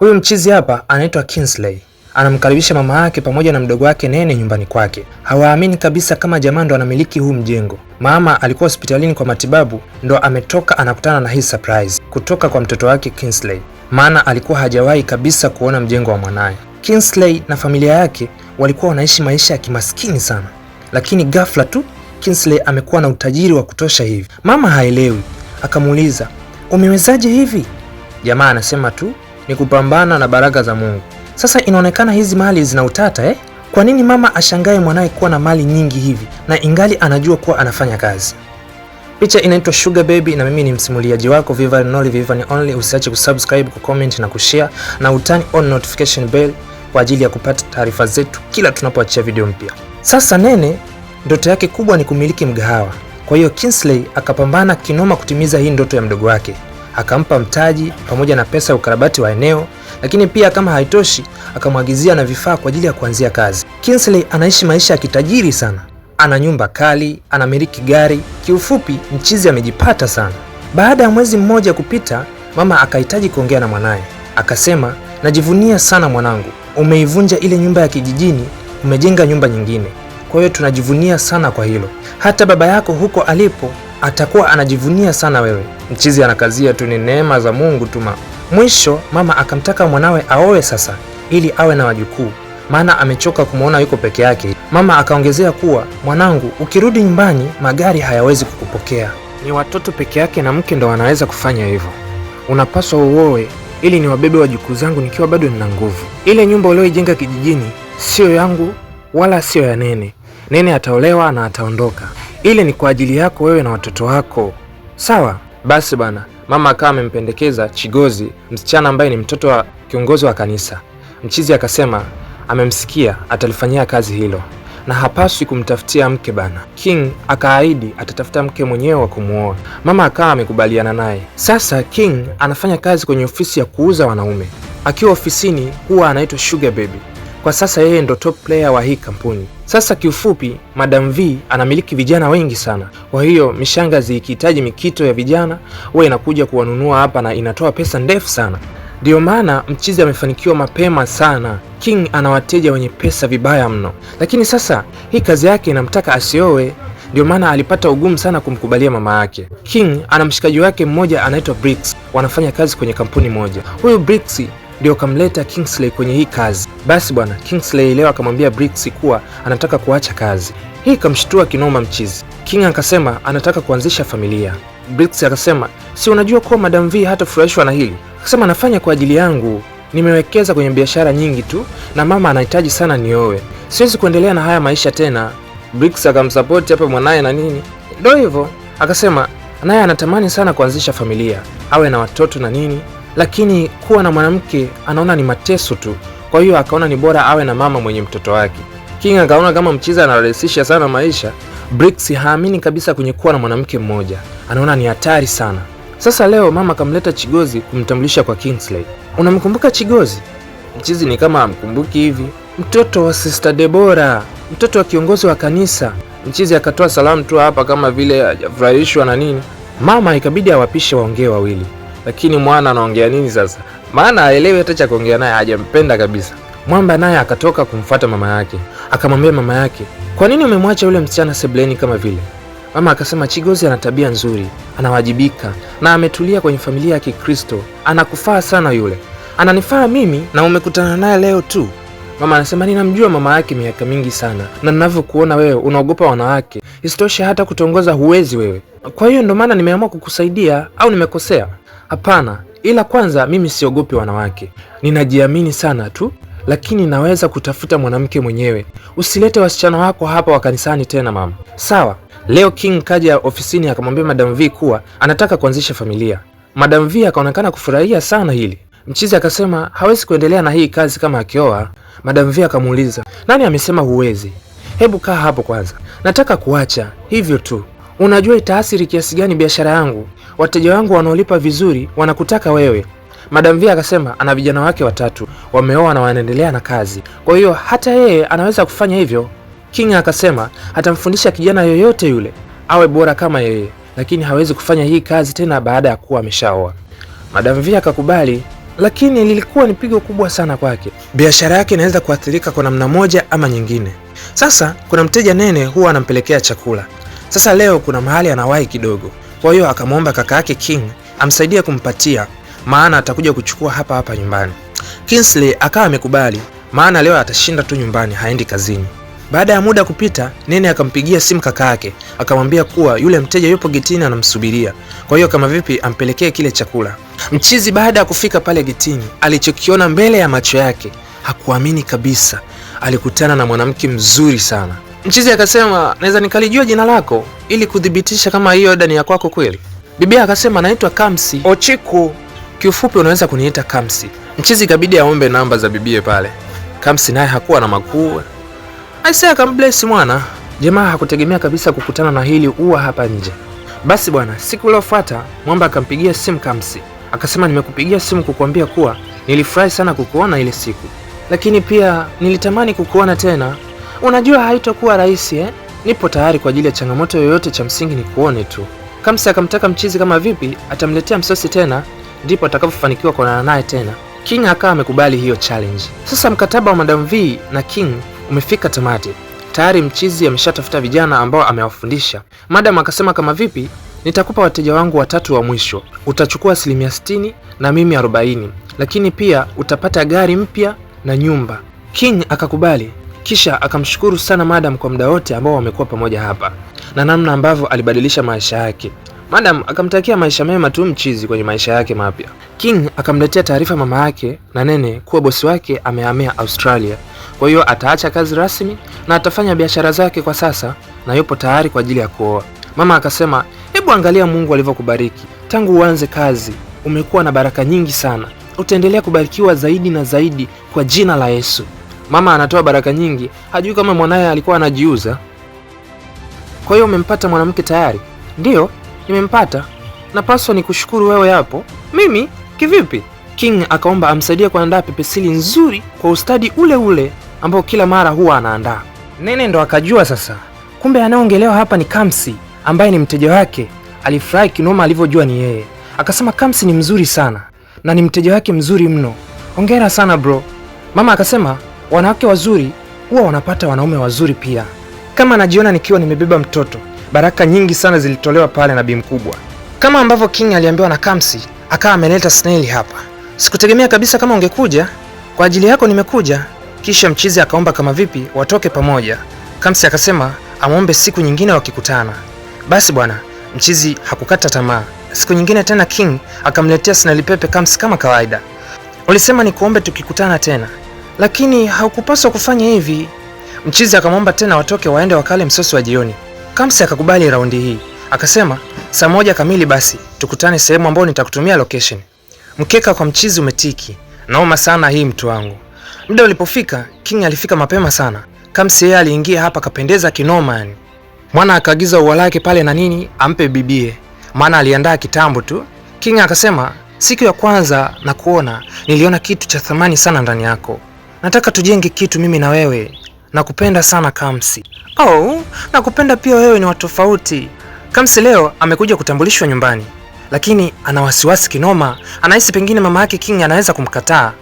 Huyu mchizi hapa anaitwa Kingsley. Anamkaribisha mama yake pamoja na mdogo wake Nene nyumbani kwake. Hawaamini kabisa kama jamaa ndo anamiliki huu mjengo. Mama alikuwa hospitalini kwa matibabu, ndo ametoka anakutana na hii surprise kutoka kwa mtoto wake Kingsley. Maana alikuwa hajawahi kabisa kuona mjengo wa mwanaye. Kingsley na familia yake walikuwa wanaishi maisha ya kimaskini sana. Lakini ghafla tu Kingsley amekuwa na utajiri wa kutosha hivi. Mama haelewi, akamuuliza, "Umewezaje hivi?" Jamaa anasema tu, "Ni kupambana na baraka za Mungu." Sasa inaonekana hizi mali zina utata Kwa nini mama ashangae mwanae kuwa na mali nyingi hivi na ingali anajua kuwa anafanya kazi? Picha inaitwa Sugar Baby na mimi ni msimuliaji wako Viva Noli Viva ni Only. Usiache kusubscribe, kucomment na kushare na utani on notification bell kwa ajili ya kupata taarifa zetu kila tunapoachia video mpya. Sasa Nene ndoto yake kubwa ni kumiliki mgahawa. Kwa hiyo Kingsley akapambana kinoma kutimiza hii ndoto ya mdogo wake. Akampa mtaji pamoja na pesa ya ukarabati wa eneo, lakini pia kama haitoshi akamwagizia na vifaa kwa ajili ya kuanzia kazi. Kingsley anaishi maisha ya kitajiri sana. Ana nyumba kali, anamiliki gari. Kiufupi mchizi amejipata sana. Baada ya mwezi mmoja kupita, mama akahitaji kuongea na mwanaye. Akasema, "Najivunia sana mwanangu. Umeivunja ile nyumba ya kijijini, umejenga nyumba nyingine. Kwa hiyo tunajivunia sana kwa hilo. Hata baba yako huko alipo atakuwa anajivunia sana wewe." Mchizi anakazia tu, "Ni neema za Mungu tu mama." Mwisho mama akamtaka mwanawe aoe sasa ili awe na wajukuu, maana amechoka kumuona yuko peke yake. Mama akaongezea kuwa, "Mwanangu, ukirudi nyumbani magari hayawezi kukupokea. Ni watoto peke yake na mke ndo wanaweza kufanya hivyo. Unapaswa uoe ili niwabebe wajukuu zangu nikiwa bado nina nguvu. Ile nyumba ulioijenga kijijini sio yangu wala sio ya Nene. Nene ataolewa na ataondoka. Ile ni kwa ajili yako wewe na watoto wako. Sawa?" Basi bana, mama akawa amempendekeza Chigozi, msichana ambaye ni mtoto wa kiongozi wa kanisa. Mchizi akasema amemsikia, atalifanyia kazi hilo na hapaswi kumtafutia mke bana. King akaahidi atatafuta mke mwenyewe wa kumuoa. Mama akawa amekubaliana naye. Sasa King anafanya kazi kwenye ofisi ya kuuza wanaume. Akiwa ofisini huwa anaitwa Sugar Baby. Kwa sasa yeye ndo top player wa hii kampuni. Sasa kiufupi, Madam V anamiliki vijana wengi sana. Kwa hiyo mishangazi ikihitaji mikito ya vijana huwa inakuja kuwanunua hapa na inatoa pesa ndefu sana. Ndio maana mchizi amefanikiwa mapema sana. King ana wateja wenye pesa vibaya mno. Lakini sasa hii kazi yake inamtaka asioe. Ndio maana alipata ugumu sana kumkubalia mama yake. King ana mshikaji wake mmoja anaitwa Bricks. Wanafanya kazi kwenye kampuni moja. Huyu Bricks ndio kamleta Kingsley kwenye hii kazi. Basi bwana, Kingsley leo akamwambia Bricks kuwa anataka kuacha kazi. Hii kamshtua kinoma mchizi. King akasema anataka kuanzisha familia. Bricks akasema, "Si unajua kuwa Madam V hatafurahishwa na hili?" Akasema, "Nafanya kwa ajili yangu. Nimewekeza kwenye biashara nyingi tu na mama anahitaji sana nioe. Siwezi kuendelea na haya maisha tena." Bricks akamsupport hapa mwanae na nini. Ndio hivyo. Akasema naye anatamani sana kuanzisha familia, awe na watoto na nini. Lakini kuwa na mwanamke anaona ni mateso tu. Kwa hiyo akaona ni bora awe na mama mwenye mtoto wake. King akaona kama mchiza anarahisisha sana maisha. Bricks haamini kabisa kwenye kuwa na mwanamke mmoja. Anaona ni hatari sana. Sasa leo mama kamleta Chigozi kumtambulisha kwa Kingsley. "Unamkumbuka Chigozi?" Mchizi ni kama amkumbuki hivi. "Mtoto wa Sister Deborah, mtoto wa kiongozi wa kanisa." Mchizi akatoa salamu tu hapa kama vile hajafurahishwa na nini. Mama ikabidi awapishe waongee wawili. Lakini mwana anaongea nini sasa? Maana haelewi hata cha kuongea naye, hajampenda kabisa. Mwamba naye akatoka kumfuata mama yake. Akamwambia mama yake, "Kwa nini umemwacha yule msichana sebleni kama vile?" Mama akasema, "Chigozi ana tabia nzuri, anawajibika na ametulia kwenye familia ya Kikristo. Anakufaa sana yule. Ananifaa mimi na umekutana naye leo tu." Mama anasema, "Ninamjua mama yake miaka mingi sana na ninavyokuona wewe unaogopa wanawake. Isitoshe hata kutongoza huwezi wewe. Kwa hiyo ndo maana nimeamua kukusaidia, au nimekosea?" "Hapana, ila kwanza mimi siogopi wanawake. Ninajiamini sana tu, lakini naweza kutafuta mwanamke mwenyewe. Usilete wasichana wako hapa wa kanisani tena mama." Sawa. Leo King kaja ofisini akamwambia Madam V kuwa anataka kuanzisha familia. Madam V akaonekana kufurahia sana hili. Mchizi akasema hawezi kuendelea na hii kazi kama akioa. Madam V akamuuliza, "Nani amesema huwezi? Hebu kaa hapo kwanza. Nataka kuacha, hivyo tu. Unajua itaathiri kiasi gani biashara yangu? Wateja wangu wanaolipa vizuri wanakutaka wewe." Madam V akasema ana vijana wake 3, wameoa na wanaendelea na kazi. Kwa hiyo hata yeye anaweza kufanya hivyo. King akasema atamfundisha kijana yoyote yule awe bora kama yeye, lakini hawezi kufanya hii kazi tena baada ya kuwa ameshaoa. Madam V akakubali. lakini lilikuwa ni pigo kubwa sana kwake. Biashara yake inaweza kuathirika kwa namna moja ama nyingine. Sasa kuna mteja Nene huwa anampelekea chakula. Sasa leo kuna mahali anawahi kidogo, kwa hiyo akamwomba kaka yake King amsaidie kumpatia, maana atakuja kuchukua hapa hapa nyumbani. Kingsley akawa amekubali, maana leo atashinda tu nyumbani, haendi kazini. Baada ya muda kupita, Nene akampigia simu kaka yake, akamwambia kuwa yule mteja yupo getini anamsubiria, kwa hiyo kama vipi ampelekee kile chakula. Mchizi baada ya kufika pale getini, alichokiona mbele ya macho yake hakuamini kabisa. Alikutana na mwanamke mzuri sana. Mchizi akasema, naweza nikalijua jina lako ili kudhibitisha kama hiyo oda ni ya kwako kweli? Bibia akasema, naitwa Kamsi Ochiku, kiufupi unaweza kuniita Kamsi. Mchizi kabidi aombe namba za bibie pale. Kamsi naye hakuwa na makuu, aisee akambless mwana. Jamaa hakutegemea kabisa kukutana na hili ua hapa nje. Basi bwana, siku iliyofuata Mwamba akampigia simu Kamsi, akasema, nimekupigia simu kukuambia kuwa nilifurahi sana kukuona ile siku, lakini pia nilitamani kukuona tena. Unajua haitakuwa rahisi Nipo tayari kwa ajili ya changamoto yoyote, cha msingi ni kuone tu. Kamsi akamtaka Mchizi kama vipi atamletea msosi tena ndipo atakapofanikiwa kuonana naye tena. King akawa amekubali hiyo challenge. Sasa mkataba wa Madam V na King umefika tamati. Tayari Mchizi ameshatafuta vijana ambao amewafundisha. Madam akasema kama vipi, nitakupa wateja wangu watatu wa mwisho. Utachukua 60% na mimi 40%. Lakini pia utapata gari mpya na nyumba. King akakubali. Kisha akamshukuru sana Madam kwa muda wote ambao wamekuwa pamoja hapa na namna ambavyo alibadilisha maisha yake. Madam akamtakia maisha mema tu Mchizi kwenye maisha yake mapya. King akamletea taarifa mama yake na Nene kuwa bosi wake amehamia Australia. Kwa hiyo ataacha kazi rasmi na atafanya biashara zake kwa sasa na yupo tayari kwa ajili ya kuoa. Mama akasema, hebu angalia Mungu alivyokubariki. Tangu uanze kazi umekuwa na baraka nyingi sana. Utaendelea kubarikiwa zaidi na zaidi kwa jina la Yesu. Mama anatoa baraka nyingi, hajui kama mwanaye alikuwa anajiuza. Kwa hiyo umempata mwanamke tayari? Ndiyo, nimempata. Napaswa ni kushukuru wewe hapo. Mimi? Kivipi? King akaomba amsaidie kuandaa pepesili nzuri kwa ustadi ule ule ambao kila mara huwa anaandaa. Nene ndo akajua sasa, kumbe anayeongelewa hapa ni Kamsi ambaye ni mteja wake. Alifurahi kinoma alivyojua ni yeye. Akasema, Kamsi ni mzuri sana na ni mteja wake mzuri mno. Hongera sana bro. Mama akasema, wanawake wazuri huwa wanapata wanaume wazuri pia. Kama najiona nikiwa nimebeba mtoto, baraka nyingi sana zilitolewa pale na bi mkubwa. Kama ambavyo King aliambiwa na Kamsi, akawa ameleta snail hapa. Sikutegemea kabisa kama ungekuja. Kwa ajili yako nimekuja. Kisha Mchizi akaomba kama vipi watoke pamoja. Kamsi akasema amwombe siku nyingine wakikutana. Basi bwana, Mchizi hakukata tamaa. Siku nyingine tena King akamletea snail pepe Kamsi kama kawaida. Ulisema ni kuombe tukikutana tena, lakini haukupaswa kufanya hivi. Mchizi akamwomba tena watoke waende wakale msosi wa jioni. Kamsi akakubali raundi hii. Akasema, saa 1 kamili basi tukutane sehemu ambayo nitakutumia location. Mkeka kwa Mchizi umetiki. Naoma sana hii mtu wangu. Muda ulipofika, King alifika mapema sana. Kamsi yeye aliingia hapa kapendeza kinoma yani. Mwana akaagiza ua lake pale na nini ampe bibie, maana aliandaa kitambo tu. King akasema, siku ya kwanza na kuona niliona kitu cha thamani sana ndani yako. Nataka tujenge kitu mimi na wewe. Nakupenda sana Kamsi. Oh, nakupenda pia wewe, ni watu tofauti. Kamsi leo amekuja kutambulishwa nyumbani, lakini ana wasiwasi kinoma. Anahisi pengine mama yake King anaweza kumkataa.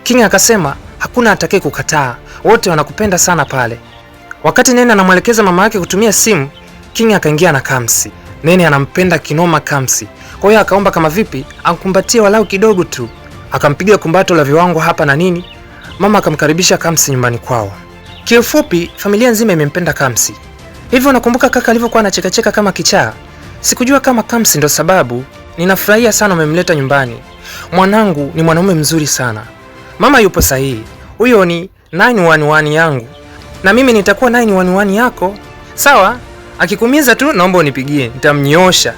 King akasema hakuna atakaye kukataa, wote wanakupenda sana pale. Wakati Nene anamwelekeza mama yake kutumia simu, King akaingia na Kamsi. Nene anampenda kinoma Kamsi, kwa hiyo akaomba kama vipi amkumbatie walau kidogo tu. Akampiga kumbato la viwango hapa na nini. Mama akamkaribisha Kamsi nyumbani kwao. Kiufupi, familia nzima imempenda Kamsi. Hivyo nakumbuka kaka alivyokuwa anacheka kama kichaa. Sikujua kama Kamsi ndo sababu. Ninafurahia sana umemleta nyumbani. Mwanangu ni mwanaume mzuri sana. Mama yupo sahihi. Huyo ni 911 yangu. Na mimi nitakuwa 911 yako. Sawa? Akikumiza tu naomba unipigie, nitamnyoosha.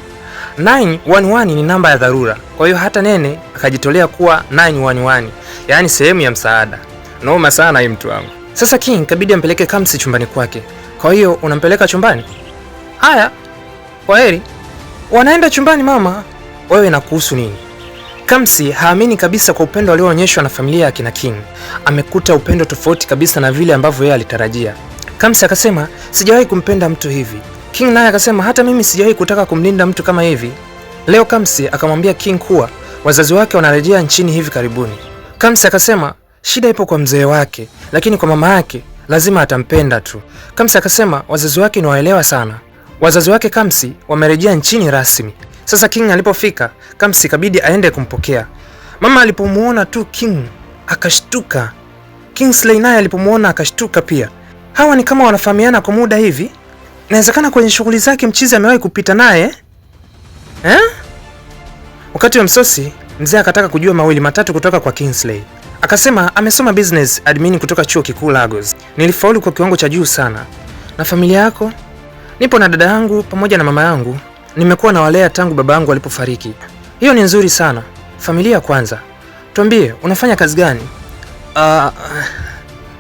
911 ni namba ya dharura. Kwa hiyo hata Nene akajitolea kuwa 911, yaani sehemu ya msaada. Noma sana hii mtu wangu. Sasa King kabidi ampeleke Kamsi chumbani kwake. Kwa hiyo unampeleka chumbani? Haya, kwaheri. Wanaenda chumbani mama. Wewe na kuhusu nini? Kamsi haamini kabisa kwa upendo alioonyeshwa na familia ya kina King. Amekuta upendo tofauti kabisa na vile ambavyo yeye alitarajia. Kamsi akasema, sijawahi kumpenda mtu hivi. King naye akasema, hata mimi sijawahi kutaka kumlinda mtu kama hivi. Leo Kamsi akamwambia King kuwa wazazi wake wanarejea nchini hivi karibuni. Kamsi akasema shida ipo kwa mzee wake, lakini kwa mama yake lazima atampenda tu. Kamsi akasema wazazi wake ni waelewa sana. Wazazi wake Kamsi wamerejea nchini rasmi. Sasa King alipofika, Kamsi kabidi aende kumpokea. Mama alipomuona tu King akashtuka. Kingsley naye alipomuona akashtuka pia. Hawa ni kama wanafahamiana kwa muda hivi. Inawezekana kwenye shughuli zake mchizi amewahi kupita naye. Wakati wa msosi, mzee akataka kujua mawili matatu kutoka kwa Kingsley. Akasema amesoma business admin kutoka chuo kikuu Lagos. Nilifaulu kwa kiwango cha juu sana. Na familia yako? Nipo na dada yangu pamoja na mama yangu. Nimekuwa na walea tangu baba yangu alipofariki. Hiyo ni nzuri sana. Familia kwanza. Tuambie, unafanya kazi gani?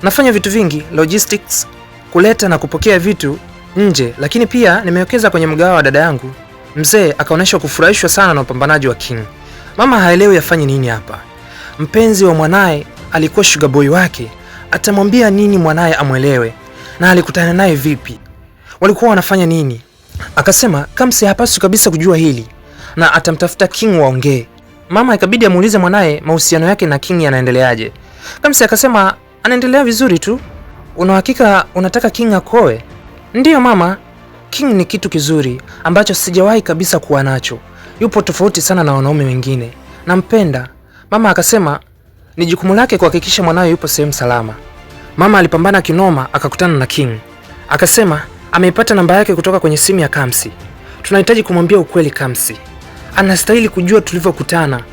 Nafanya vitu vingi, logistics, kuleta na kupokea vitu nje, lakini pia nimewekeza kwenye mgawa wa dada yangu. Mzee akaonyesha kufurahishwa sana na upambanaji wa King. Mama haelewi afanye nini hapa. Mpenzi wa mwanae alikuwa sugar boy wake, atamwambia nini mwanae amwelewe? Na alikutana naye vipi? Walikuwa wanafanya nini? Akasema Kamsi hapaswi kabisa kujua hili na atamtafuta King waongee. Mama ikabidi amuulize mwanae mahusiano yake na King yanaendeleaje. Kamsi akasema anaendelea vizuri tu. Una hakika unataka King akoe? Ndiyo mama, King ni kitu kizuri ambacho sijawahi kabisa kuwa nacho. Yupo tofauti sana na wanaume wengine. Nampenda. Mama akasema ni jukumu lake kuhakikisha mwanae yupo sehemu salama. Mama alipambana kinoma akakutana na King. Akasema ameipata namba yake kutoka kwenye simu ya Kamsi. Tunahitaji kumwambia ukweli Kamsi. Anastahili kujua tulivyokutana.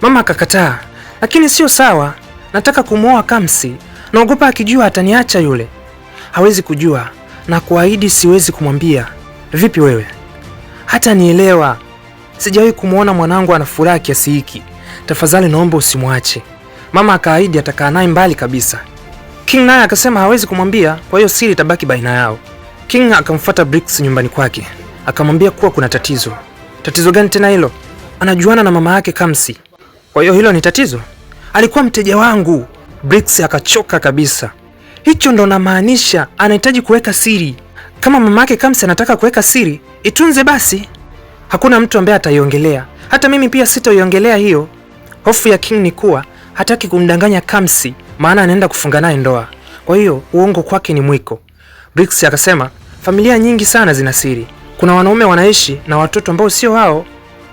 Mama akakataa. Lakini sio sawa. Nataka kumuoa Kamsi. Naogopa akijua ataniacha yule. Hawezi kujua na kuahidi siwezi kumwambia. Vipi wewe? Hata nielewa. Sijawahi kumuona mwanangu ana furaha kiasi hiki. Tafadhali naomba usimwache. Mama akaahidi atakaa naye mbali kabisa. King naye akasema hawezi kumwambia, kwa hiyo siri itabaki baina yao. King akamfuata Bricks nyumbani kwake. Akamwambia kuwa kuna tatizo. Tatizo gani tena hilo? Anajuana na mama yake Kamsi. Kwa hiyo hilo ni tatizo? Alikuwa mteja wangu. Bricks akachoka kabisa. Hicho ndo namaanisha, anahitaji kuweka siri. Kama mama yake Kamsi anataka kuweka siri, itunze basi. Hakuna mtu ambaye ataiongelea. Hata mimi pia sitaiongelea hiyo. Hofu ya King ni kuwa hataki kumdanganya Kamsi, maana anaenda kufunga naye ndoa. Kwa hiyo uongo kwake ni mwiko. Bricks akasema familia nyingi sana zina siri. Kuna wanaume wanaishi na watoto ambao sio wao.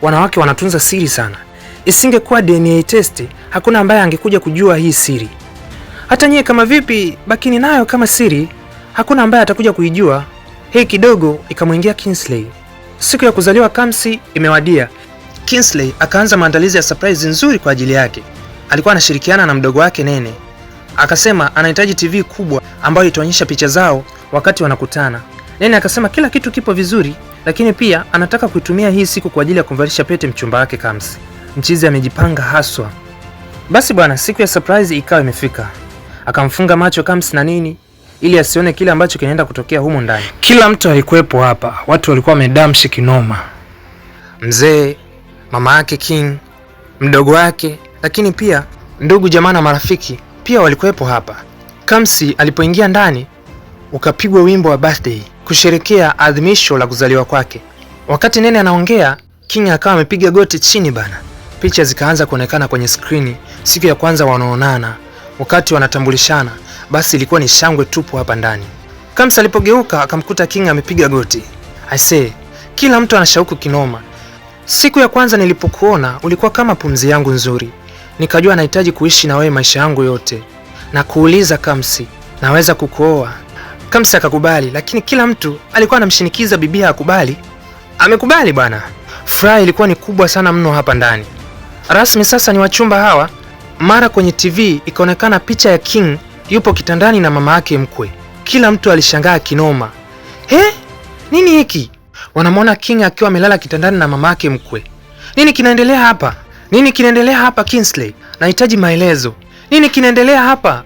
Wanawake wanatunza siri sana. Isingekuwa DNA test, hakuna ambaye angekuja kujua hii siri. Hata nyie kama vipi, bakini nayo kama siri, hakuna ambaye atakuja kuijua. Hii kidogo ikamwingia Kingsley. Siku ya kuzaliwa Kamsi imewadia. Kingsley akaanza maandalizi ya surprise nzuri kwa ajili yake. Alikuwa anashirikiana na mdogo wake Nene. Akasema anahitaji TV kubwa ambayo itaonyesha picha zao wakati wanakutana. Nene akasema kila kitu kipo vizuri, lakini pia anataka kuitumia hii siku kwa ajili ya kumvalisha pete mchumba wake Kamsi. Mchizi amejipanga haswa. Basi bwana, siku ya surprise ikawa imefika. Akamfunga macho Kamsi na nini ili asione kile ambacho kinaenda kutokea humo ndani. Kila mtu alikuwepo hapa. Watu walikuwa wamedamshi kinoma. Mzee, mama yake King, mdogo wake, lakini pia ndugu jamaa na marafiki pia walikuwepo hapa. Kamsi alipoingia ndani, ukapigwa wimbo wa birthday kusherekea adhimisho la kuzaliwa kwake. Wakati Nene anaongea, King akawa amepiga goti chini bana. Picha zikaanza kuonekana kwenye skrini. Siku ya kwanza wanaonana, wakati wanatambulishana, basi ilikuwa ni shangwe tupu hapa ndani. Kamsi alipogeuka akamkuta King amepiga goti. I say, kila mtu ana shauku kinoma. Siku ya kwanza nilipokuona ulikuwa kama pumzi yangu nzuri. Nikajua nahitaji kuishi na wewe maisha yangu yote. Na kuuliza Kamsi, naweza kukuoa? Kamsi akakubali, lakini kila mtu alikuwa anamshinikiza bibia akubali. Amekubali bwana. Furaha ilikuwa ni kubwa sana mno hapa ndani. Rasmi sasa ni wachumba hawa. Mara kwenye TV ikaonekana picha ya King yupo kitandani na mama yake mkwe. Kila mtu alishangaa kinoma. Nini hiki? Wanamwona King akiwa amelala kitandani na mama yake mkwe. Nini kinaendelea hapa? Nini kinaendelea hapa Kingsley? Nahitaji maelezo. Nini kinaendelea hapa?